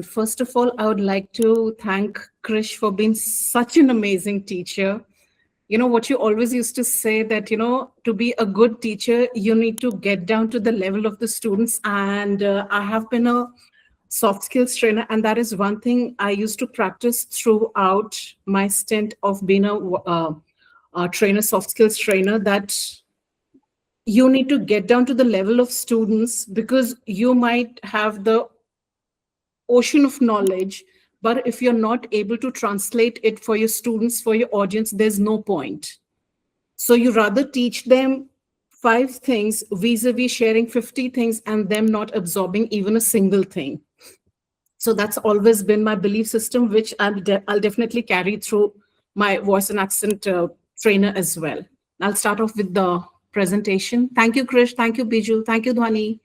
First of all, I would like to thank Krish for being such an amazing teacher. You know what you always used to say that, to be a good teacher, you need to get down to the level of the students. And I have been a soft skills trainer, and that is one thing I used to practice throughout my stint of being a trainer, soft skills trainer, that you need to get down to the level of students because you might have the ocean of knowledge, but if you're not able to translate it for your students, for your audience, there's no point. So you rather teach them 5 things vis-a-vis sharing 50 things and them not absorbing even a single thing. So that's always been my belief system, which I'll definitely carry through my voice and accent trainer as well. I'll start off with the presentation. Thank you, Krish. Thank you, Biju. Thank you, Dhwani.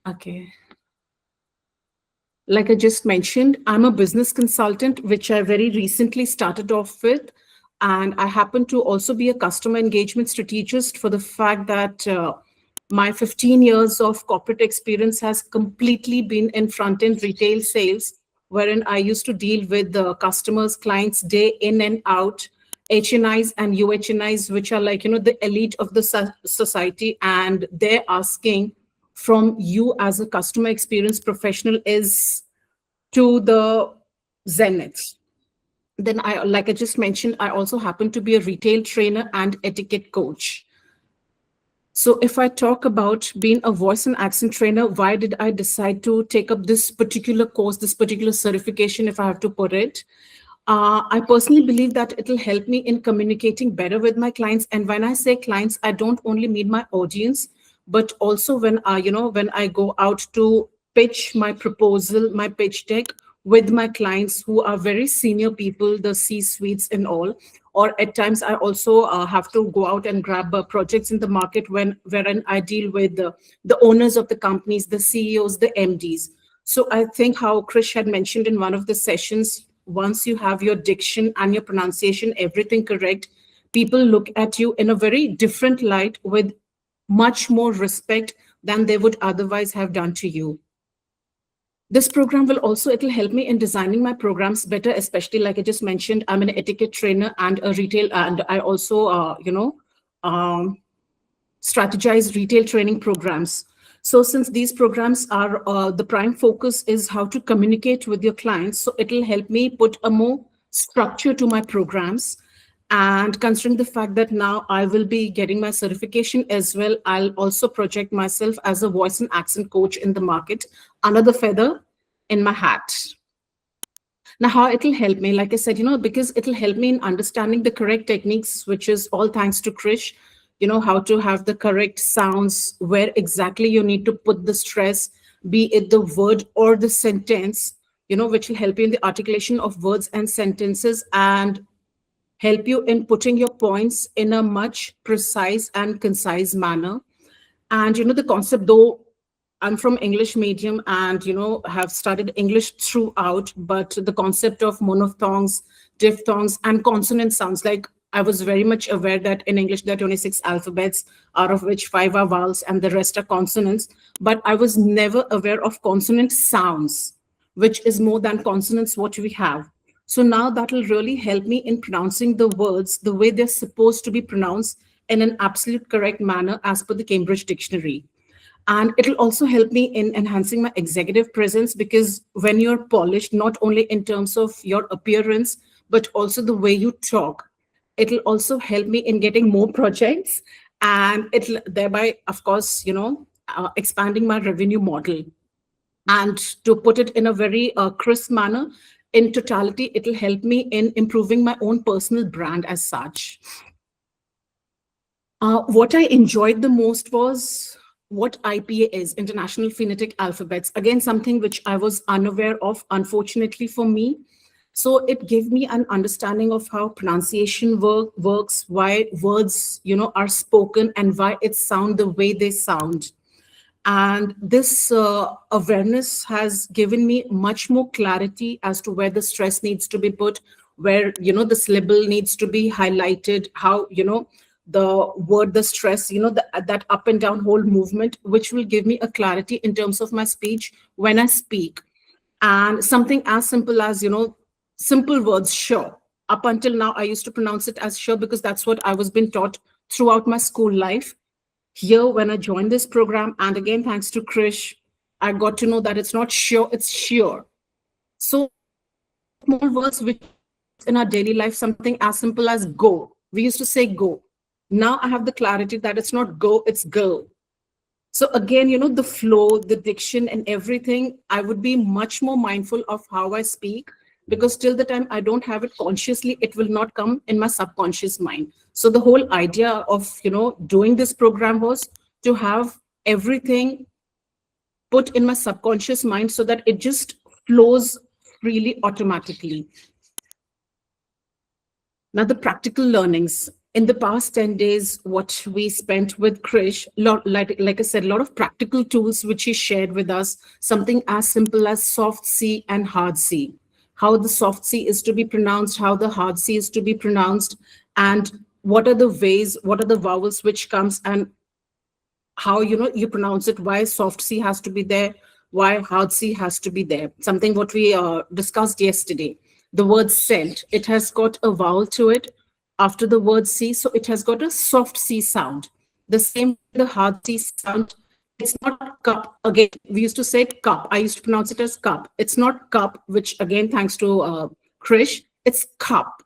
Okay. Like I just mentioned, I'm a business consultant, which I very recently started off with. And I happen to also be a customer engagement strategist for the fact that my 15 years of corporate experience has completely been in front-end retail sales, wherein I used to deal with the customers, clients day in and out, HNIs and UHNIs, which are like, the elite of the society. And they're asking from you as a customer experience professional is to the zenith. Then like I just mentioned, I also happen to be a retail trainer and etiquette coach. So if I talk about being a voice and accent trainer, why did I decide to take up this particular course, this particular certification, if I have to put it? I personally believe that it'll help me in communicating better with my clients. And when I say clients, I don't only mean my audience, but also when I go out to pitch my proposal, my pitch deck with my clients who are very senior people, the C-suites and all. Or at times I also have to go out and grab projects in the market wherein I deal with the owners of the companies, the CEOs, the MDs. So I think how Krish had mentioned in one of the sessions, once you have your diction and your pronunciation, everything correct, people look at you in a very different light with much more respect than they would otherwise have done to you. This program it'll help me in designing my programs better, especially like I just mentioned, I'm an etiquette trainer and a retail, and I also, strategize retail training programs. So since these programs are, the prime focus is how to communicate with your clients, so it'll help me put a more structure to my programs. And considering the fact that now I will be getting my certification as well, I'll also project myself as a voice and accent coach in the market, another feather in my hat. Now, how it'll help me, like I said, because it'll help me in understanding the correct techniques, which is all thanks to Krish, how to have the correct sounds, where exactly you need to put the stress, be it the word or the sentence, which will help you in the articulation of words and sentences and help you in putting your points in a much precise and concise manner. And, the concept, though I'm from English medium and, have studied English throughout, but the concept of monophthongs, diphthongs, and consonant sounds, like I was very much aware that in English there are 26 alphabets, out of which 5 are vowels and the rest are consonants. But I was never aware of consonant sounds, which is more than consonants what we have. So now that will really help me in pronouncing the words the way they're supposed to be pronounced in an absolute correct manner as per the Cambridge Dictionary. And it'll also help me in enhancing my executive presence, because when you're polished, not only in terms of your appearance, but also the way you talk, it'll also help me in getting more projects, and it'll thereby, of course, expanding my revenue model. And to put it in a very crisp manner, in totality, it'll help me in improving my own personal brand as such. What I enjoyed the most was what IPA is, International Phonetic Alphabets. Again, something which I was unaware of, unfortunately for me. So it gave me an understanding of how pronunciation works, why words, are spoken, and why it sound the way they sound. And this awareness has given me much more clarity as to where the stress needs to be put, where, the syllable needs to be highlighted, how, the word, the stress, that up and down whole movement, which will give me a clarity in terms of my speech when I speak. And something as simple as, simple words, sure. Up until now, I used to pronounce it as sure because that's what I was being taught throughout my school life. Here, when I joined this program, and again, thanks to Krish, I got to know that it's not sure, it's sure. So small words which in our daily life, something as simple as go. We used to say go. Now I have the clarity that it's not go, it's go. So again, the flow, the diction and everything, I would be much more mindful of how I speak, because till the time I don't have it consciously, it will not come in my subconscious mind. So the whole idea of, doing this program was to have everything put in my subconscious mind so that it just flows freely automatically. Now, the practical learnings. In the past 10 days, what we spent with Krish, like I said, a lot of practical tools which he shared with us, something as simple as soft C and hard C, how the soft C is to be pronounced, how the hard C is to be pronounced, and what are the ways, what are the vowels which comes, and how, you pronounce it, why soft C has to be there, why hard C has to be there. Something what we discussed yesterday. The word scent, it has got a vowel to it after the word C, so it has got a soft C sound. The same, the hard C sound, it's not cup. Again, we used to say cup. I used to pronounce it as cup. It's not cup, which again, thanks to Krish, it's cup.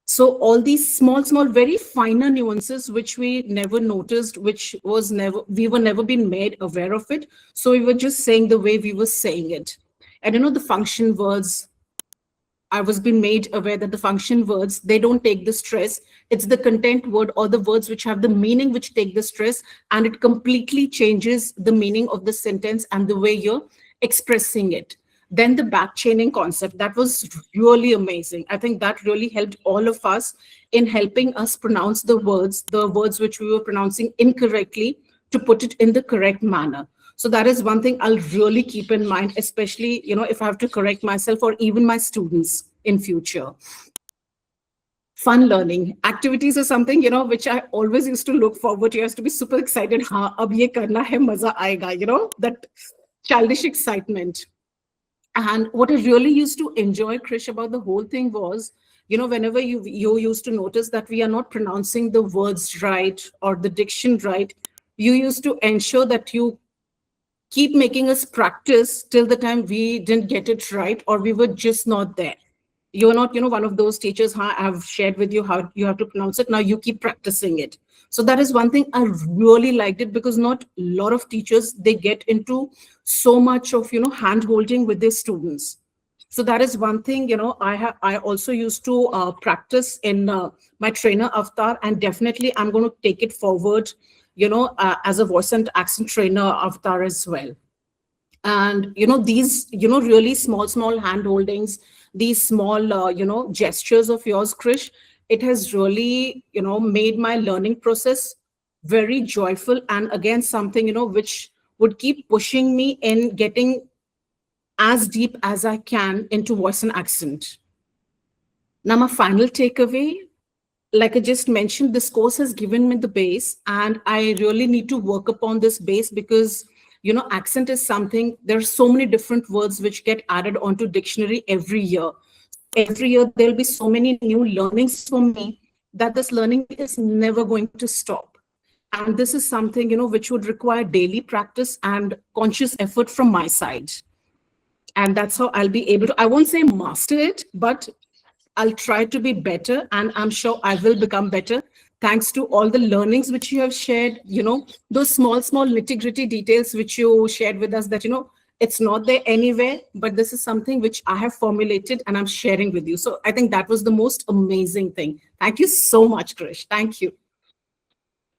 So all these small, very finer nuances, which we never noticed, we were never been made aware of it. So we were just saying the way we were saying it. And the function words, I was being made aware that the function words, they don't take the stress. It's the content word or the words which have the meaning which take the stress, and it completely changes the meaning of the sentence and the way you're expressing it. Then the backchaining concept, that was really amazing. I think that really helped all of us in helping us pronounce the words which we were pronouncing incorrectly, to put it in the correct manner. So that is one thing I'll really keep in mind, especially, if I have to correct myself or even my students in future. Fun learning activities are something, which I always used to look forward to. I used to be super excited. Haan, ab ye karna hai, maza aayega, that childish excitement. And what I really used to enjoy, Krish, about the whole thing was, whenever you used to notice that we are not pronouncing the words right or the diction right, you used to ensure that you keep making us practice till the time we didn't get it right or we were just not there. You're not, one of those teachers, I've shared with you how you have to pronounce it. Now you keep practicing it. So that is one thing I really liked it, because not a lot of teachers, they get into so much of, hand holding with their students. So that is one thing, I also used to practice in my trainer avatar, and definitely I'm going to take it forward, as a voice and accent trainer avatar as well. And, these, really small hand holdings, these small, gestures of yours, Krish, it has really, made my learning process very joyful. And again, something, which would keep pushing me in getting as deep as I can into voice and accent. Now, my final takeaway, like I just mentioned, this course has given me the base, and I really need to work upon this base, because, accent is something, there are so many different words which get added onto dictionary every year. Every year, there'll be so many new learnings for me that this learning is never going to stop. And this is something, which would require daily practice and conscious effort from my side. And that's how I'll be able to, I won't say master it, but I'll try to be better, and I'm sure I will become better thanks to all the learnings which you have shared, those small nitty-gritty details which you shared with us, that, it's not there anywhere, but this is something which I have formulated and I'm sharing with you. So I think that was the most amazing thing. Thank you so much, Krish. Thank you.